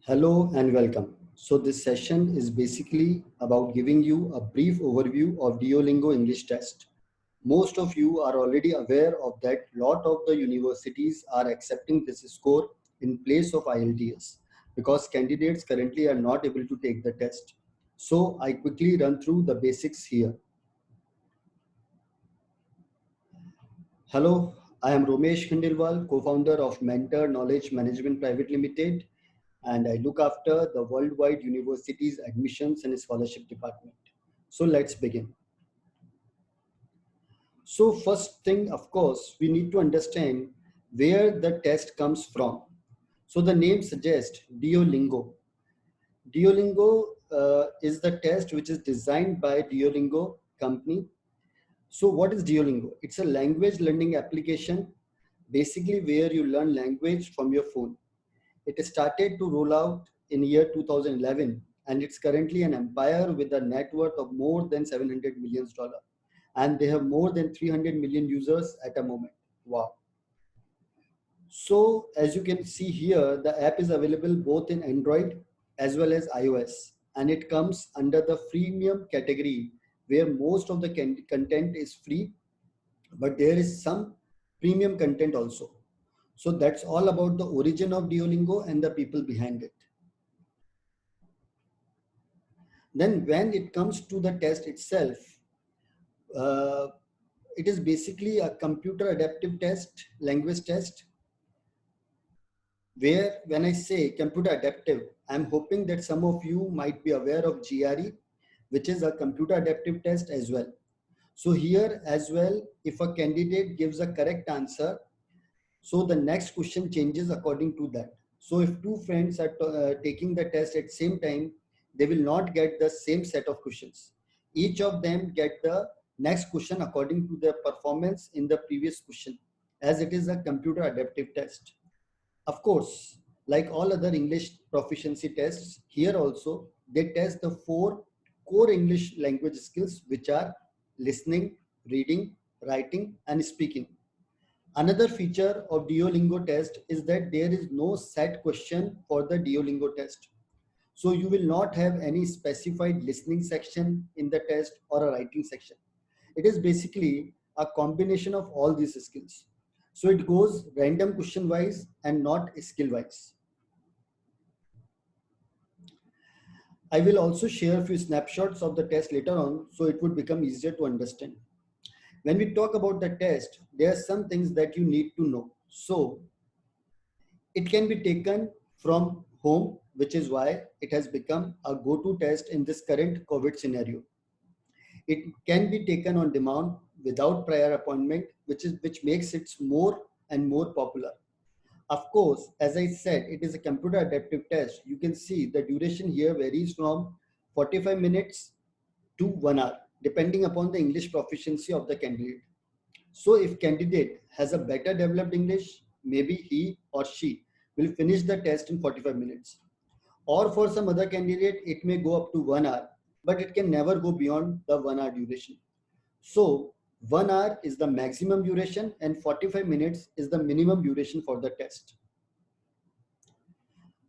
Hello and welcome. So this session is basically about giving you a brief overview of Duolingo English test. Most of you are already aware of that lot of the universities are accepting this score in place of IELTS because candidates currently are not able to take the test. So I quickly run through the basics here. Hello, I am Romesh Khandelwal, co-founder of Mentor Knowledge Management Private Limited, and I look after the worldwide universities admissions and scholarship department. So let's begin. So first thing, of course, we need to understand where the test comes from. So the name suggests Duolingo. Duolingo is the test which is designed by Duolingo company. So what is Duolingo? It's a language learning application, basically where you learn language from your phone. It started to roll out in year 2011 and it's currently an empire with a net worth of more than $700 million. And they have more than 300 million users at a moment. Wow. So as you can see here, the app is available both in Android as well as iOS. And it comes under the freemium category where most of the content is free, but there is some premium content also. So that's all about the origin of Duolingo and the people behind it. Then when it comes to the test itself, uh, it is basically a computer adaptive test, language test, where when I say computer adaptive, I'm hoping that some of you might be aware of GRE, which is a computer adaptive test as well. So here as well, if a candidate gives a correct answer, so the next question changes according to that. So if two friends are taking the test at same time, they will not get the same set of questions. Each of them get the next question according to their performance in the previous question, as it is a computer adaptive test. Of course, like all other English proficiency tests, here also they test the four core English language skills, which are listening, reading, writing, and speaking. Another feature of Duolingo test is that there is no set question for the Duolingo test. So you will not have any specified listening section in the test or a writing section. It is basically a combination of all these skills. So it goes random question wise and not skill wise. I will also share a few snapshots of the test later on so it would become easier to understand. When we talk about the test, there are some things that you need to know. So it can be taken from home, which is why it has become a go-to test in this current COVID scenario. It can be taken on demand without prior appointment, which makes it more and more popular. Of course, as I said, it is a computer adaptive test. You can see the duration here varies from 45 minutes to 1 hour, depending upon the English proficiency of the candidate. So if candidate has a better developed English, maybe he or she will finish the test in 45 minutes. Or for some other candidate, it may go up to 1 hour, but it can never go beyond the 1 hour duration. So 1 hour is the maximum duration and 45 minutes is the minimum duration for the test.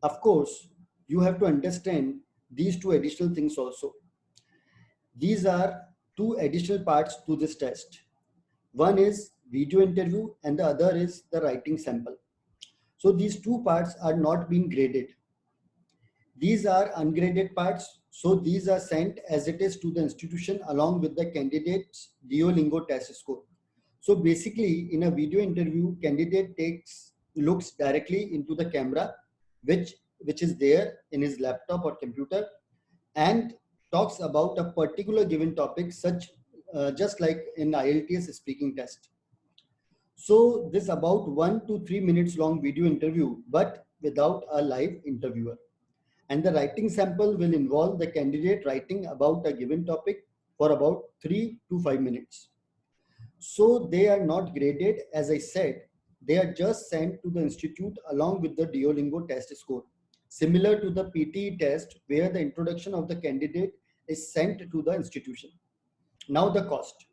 Of course, you have to understand these two additional things also. These are two additional parts to this test. One is video interview and the other is the writing sample. So these two parts are not being graded. These are ungraded parts. So these are sent as it is to the institution along with the candidate's Duolingo test score. So basically in a video interview, candidate looks directly into the camera, which is there in his laptop or computer, and talks about a particular given topic, just like in IELTS speaking test. So this about 1 to 3 minutes long video interview, but without a live interviewer. And the writing sample will involve the candidate writing about a given topic for about 3 to 5 minutes. So they are not graded, as I said, they are just sent to the institute along with the Duolingo test score. Similar to the PTE test where the introduction of the candidate is sent to the institution. Now the cost.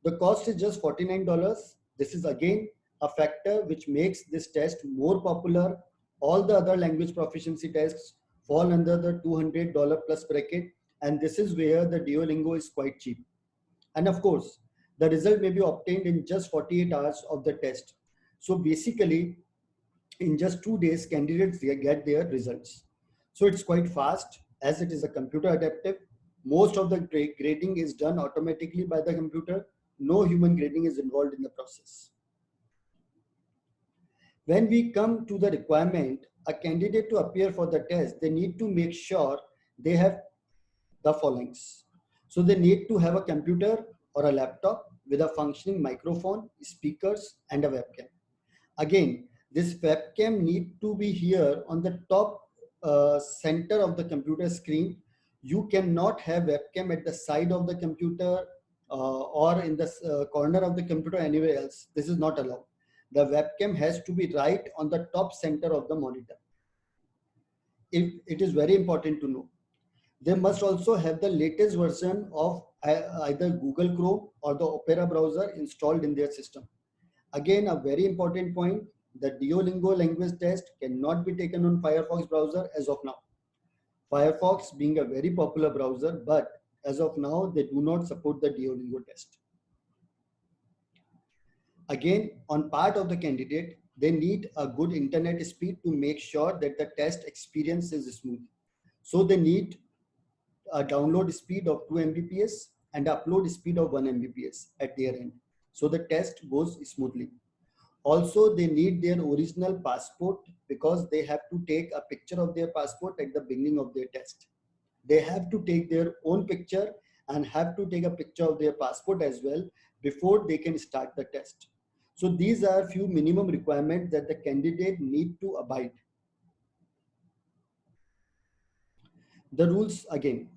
The cost is just $49. This is again a factor which makes this test more popular. All the other language proficiency tests fall under the $200 plus bracket, and this is where the Duolingo is quite cheap. And of course, the result may be obtained in just 48 hours of the test. So basically, in just 2 days, candidates get their results. So it's quite fast as it is a computer adaptive. Most of the grading is done automatically by the computer. No human grading is involved in the process. When we come to the requirement, a candidate to appear for the test, they need to make sure they have the followings. So they need to have a computer or a laptop with a functioning microphone, speakers, and a webcam. Again, this webcam need to be here on the top center of the computer screen. You cannot have webcam at the side of the computer or in the corner of the computer anywhere else. This is not allowed. The webcam has to be right on the top center of the monitor. It is very important to know. They must also have the latest version of either Google Chrome or the Opera browser installed in their system. Again, a very important point, the Duolingo language test cannot be taken on Firefox browser as of now. Firefox being a very popular browser, but as of now, they do not support the Duolingo test. Again, on part of the candidate, they need a good internet speed to make sure that the test experience is smooth. So they need a download speed of 2 Mbps and upload speed of 1 Mbps at their end. So the test goes smoothly. Also, they need their original passport because they have to take a picture of their passport at the beginning of their test. They have to take their own picture and have to take a picture of their passport as well before they can start the test. So these are few minimum requirements that the candidate need to abide. The rules again,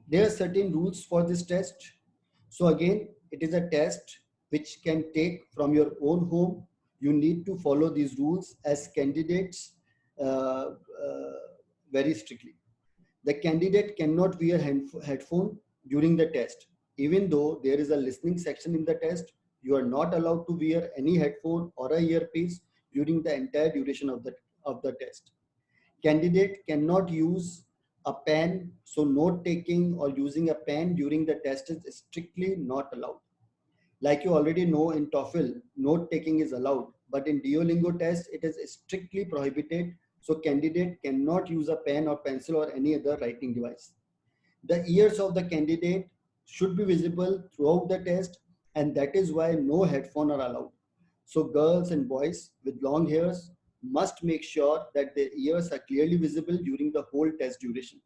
there are certain rules for this test. So again, it is a test which can take from your own home. You need to follow these rules as candidates very strictly. The candidate cannot wear headphone during the test. Even though there is a listening section in the test, you are not allowed to wear any headphone or a earpiece during the entire duration of the test. Candidate cannot use a pen, so note taking or using a pen during the test is strictly not allowed. Like you already know, in TOEFL, note taking is allowed, but in Duolingo test, it is strictly prohibited. So candidate cannot use a pen or pencil or any other writing device. The ears of the candidate should be visible throughout the test, and that is why no headphone are allowed. So girls and boys with long hairs must make sure that their ears are clearly visible during the whole test duration.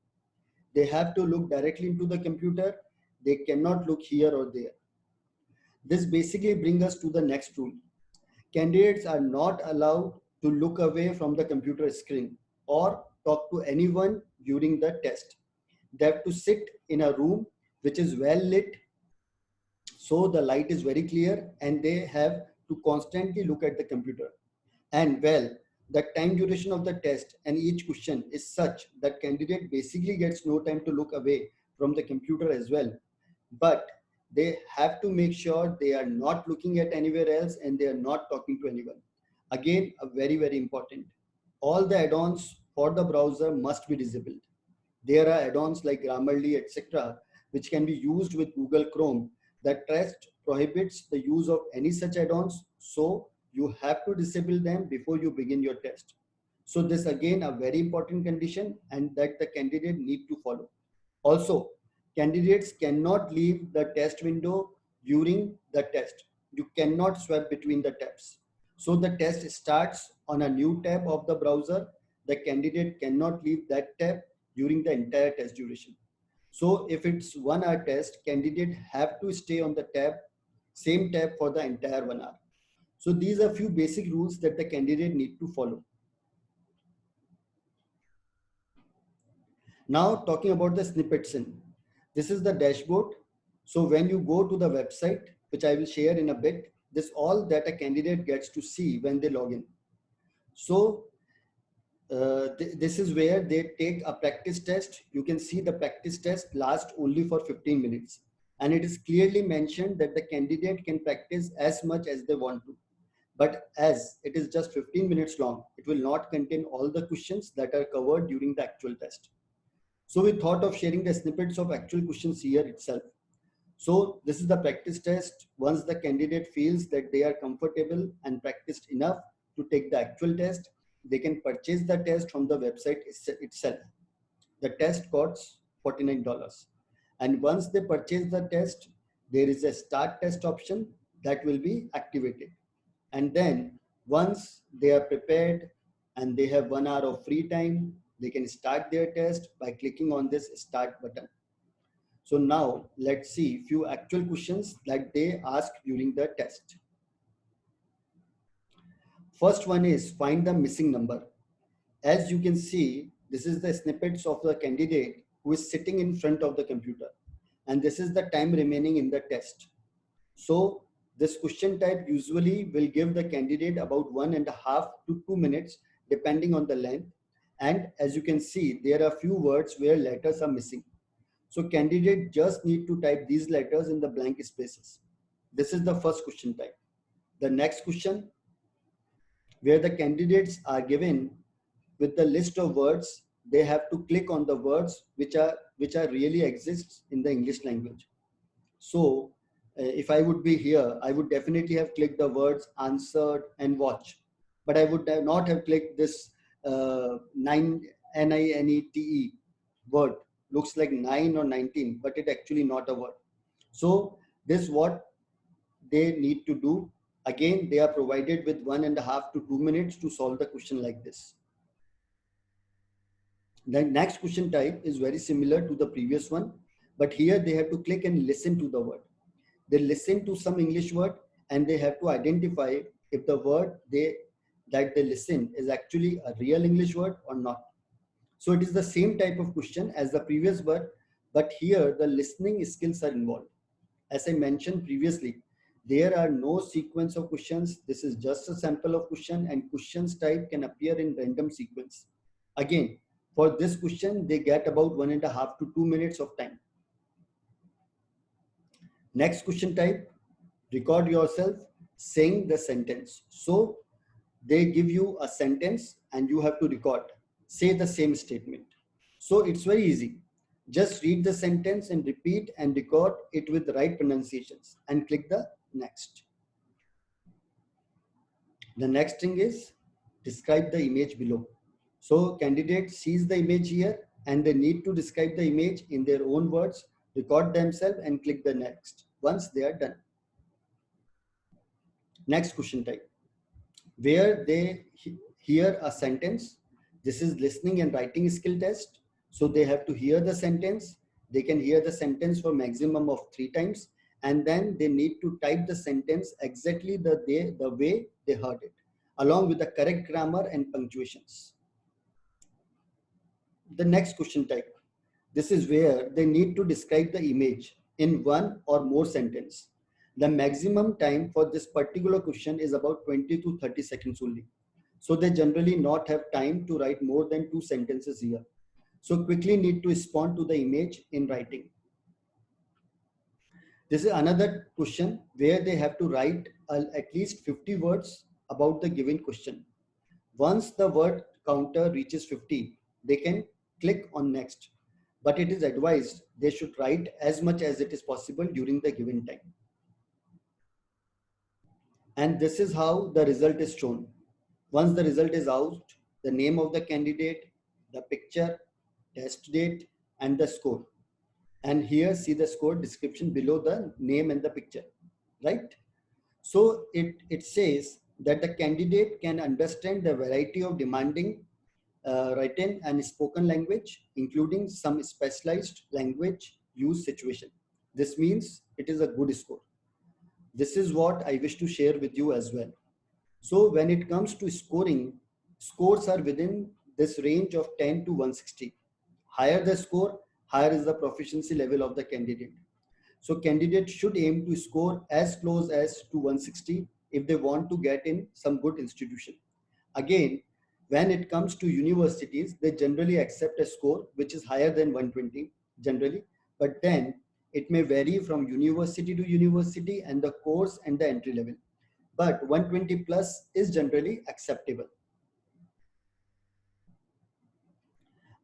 They have to look directly into the computer. They cannot look here or there. This basically brings us to the next rule. Candidates are not allowed to look away from the computer screen or talk to anyone during the test. They have to sit in a room which is well lit, so the light is very clear, and they have to constantly look at the computer. And well, the time duration of the test and each question is such that candidate basically gets no time to look away from the computer as well. But they have to make sure they are not looking at anywhere else and they are not talking to anyone. Again, a very, very important. All the add-ons for the browser must be disabled. There are add-ons like Grammarly, etc., which can be used with Google Chrome. The test prohibits the use of any such add-ons, so you have to disable them before you begin your test. So this again a very important condition and that the candidate need to follow. Also, candidates cannot leave the test window during the test. You cannot swap between the tabs. So the test starts on a new tab of the browser. The candidate cannot leave that tab during the entire test duration. So if it's 1 hour test, candidate have to stay on the tab, same tab for the entire 1 hour. So these are few basic rules that the candidate need to follow. Now talking about the snippets in. This is the dashboard. So when you go to the website, which I will share in a bit, this all that a candidate gets to see when they log in. So this is where they take a practice test. You can see the practice test lasts only for 15 minutes. And it is clearly mentioned that the candidate can practice as much as they want to. But as it is just 15 minutes long, it will not contain all the questions that are covered during the actual test. So we thought of sharing the snippets of actual questions here itself. So this is the practice test. Once the candidate feels that they are comfortable and practiced enough to take the actual test, they can purchase the test from the website itself. The test costs $49. And once they purchase the test, there is a start test option that will be activated. And then once they are prepared and they have 1 hour of free time, they can start their test by clicking on this start button. So now let's see few actual questions that they ask during the test. First one is find the missing number. As you can see, this is the snippets of the candidate who is sitting in front of the computer. And this is the time remaining in the test. So this question type usually will give the candidate about 1.5 to 2 minutes, depending on the length. And as you can see, there are few words where letters are missing. So candidate just need to type these letters in the blank spaces. This is the first question type. The next question, where the candidates are given with the list of words, they have to click on the words which are really exists in the English language. So if I would be here, I would definitely have clicked the words answered and watch, but I would not have clicked this NINETE word. Looks like 9 or 19, but it actually not a word. So this what they need to do. Again, they are provided with 1.5 to 2 minutes to solve the question like this. The next question type is very similar to the previous one, but here they have to click and listen to the word. They listen to some English word and they have to identify if the word that they listen is actually a real English word or not. So it is the same type of question as the previous word, but here the listening skills are involved. As I mentioned previously, there are no sequence of questions. This is just a sample of question, and questions type can appear in random sequence. Again, for this question, they get about 1.5 to 2 minutes of time. Next question type, record yourself saying the sentence. So they give you a sentence and you have to record, say the same statement. So it's very easy. Just read the sentence and repeat and record it with the right pronunciations and click the next. The next thing is describe the image below. So candidate sees the image here and they need to describe the image in their own words, record themselves and click the next once they are done. Next question type, where they hear a sentence. This is listening and writing skill test. So they have to hear the sentence. They can hear the sentence for maximum of 3 times. And then they need to type the sentence exactly the way they heard it, along with the correct grammar and punctuations. The next question type. This is where they need to describe the image in 1 or more sentence. The maximum time for this particular question is about 20 to 30 seconds only. So they generally not have time to write more than 2 sentences here. So quickly need to respond to the image in writing. This is another question where they have to write at least 50 words about the given question. Once the word counter reaches 50, they can click on next. But it is advised they should write as much as it is possible during the given time. And this is how the result is shown. Once the result is out, the name of the candidate, the picture, test date, and the score. And here see the score description below the name and the picture, right? So it says that the candidate can understand the variety of demanding written and spoken language, including some specialized language use situation. This means it is a good score. This is what I wish to share with you as well. So when it comes to scoring, scores are within this range of 10 to 160. Higher the score, higher is the proficiency level of the candidate. So candidates should aim to score as close as to 160 if they want to get in some good institution. Again, when it comes to universities, they generally accept a score which is higher than 120 generally, but then it may vary from university to university and the course and the entry level. but 120 plus is generally acceptable.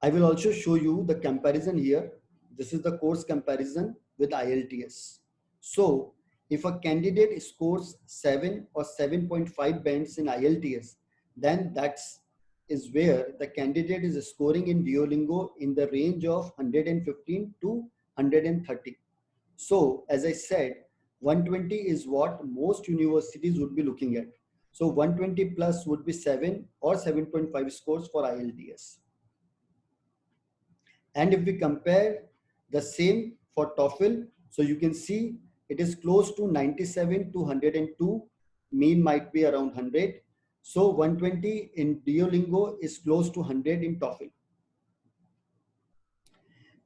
I will also show you the comparison here. This is the course comparison with IELTS. So if a candidate scores 7 or 7.5 bands in IELTS, then that's is where the candidate is scoring in Duolingo in the range of 115 to 130. So as I said, 120 is what most universities would be looking at. So 120 plus would be 7 or 7.5 scores for IELTS. And if we compare the same for TOEFL, so you can see it is close to 97 to 102. Mean might be around 100. So 120 in Duolingo is close to 100 in TOEFL.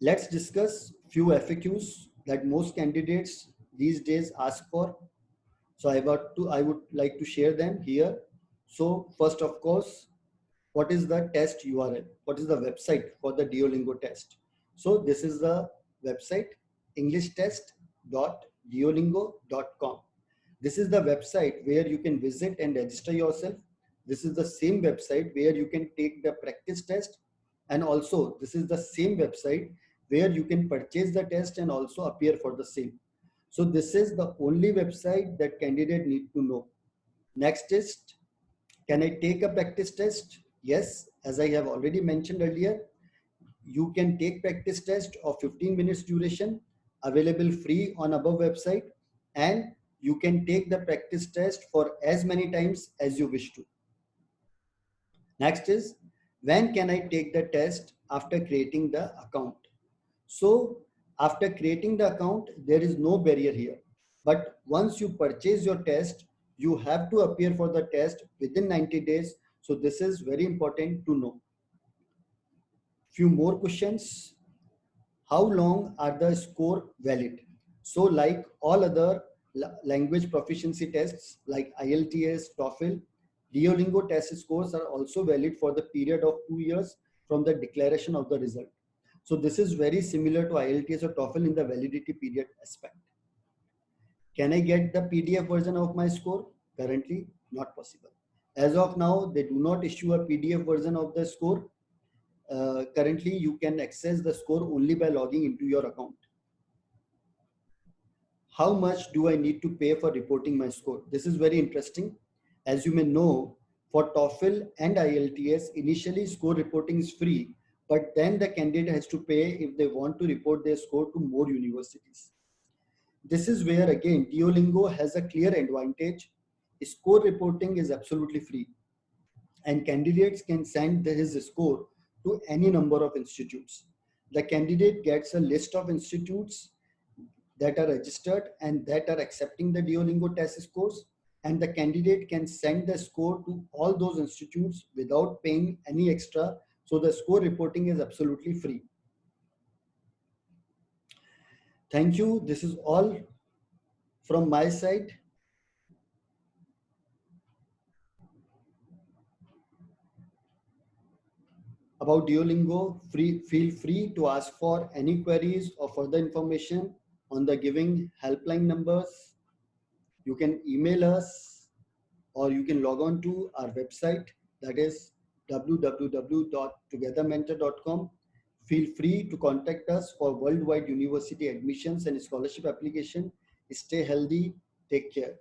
Let's discuss few FAQs that most candidates these days ask for. So I would like to share them here. So first, of course, what is the test URL? What is the website for the Duolingo test? So this is the website, englishtest.duolingo.com. This is the website where you can visit and register yourself. This is the same website where you can take the practice test. And also this is the same website where you can purchase the test and also appear for the same. So this is the only website that candidate need to know. Next is, can I take a practice test? Yes, as I have already mentioned earlier, you can take practice test of 15 minutes duration, available free on above website, and you can take the practice test for as many times as you wish to. Next is, when can I take the test? After creating the account. So after creating the account, there is no barrier here. But once you purchase your test, you have to appear for the test within 90 days. So this is very important to know. Few more questions. How long are the score valid? So like all other language proficiency tests like IELTS, TOEFL, Duolingo test scores are also valid for the period of 2 years from the declaration of the result. So this is very similar to IELTS or TOEFL in the validity period aspect. Can I get the PDF version of my score? Currently, not possible. As of now, they do not issue a PDF version of the score. Currently, you can access the score only by logging into your account. How much do I need to pay for reporting my score? This is very interesting. As you may know, for TOEFL and IELTS, initially score reporting is free, but then the candidate has to pay if they want to report their score to more universities. This is where again Duolingo has a clear advantage. Score reporting is absolutely free, and candidates can send his score to any number of institutes. The candidate gets a list of institutes that are registered and that are accepting the Duolingo test scores, and the candidate can send the score to all those institutes without paying any extra. So the score reporting is absolutely free. Thank you. This is all from my side. About Duolingo, feel free to ask for any queries or further information on the giving helpline numbers. You can email us or you can log on to our website, that is www.togethermentor.com. Feel free to contact us for worldwide university admissions and scholarship application. Stay healthy. Take care.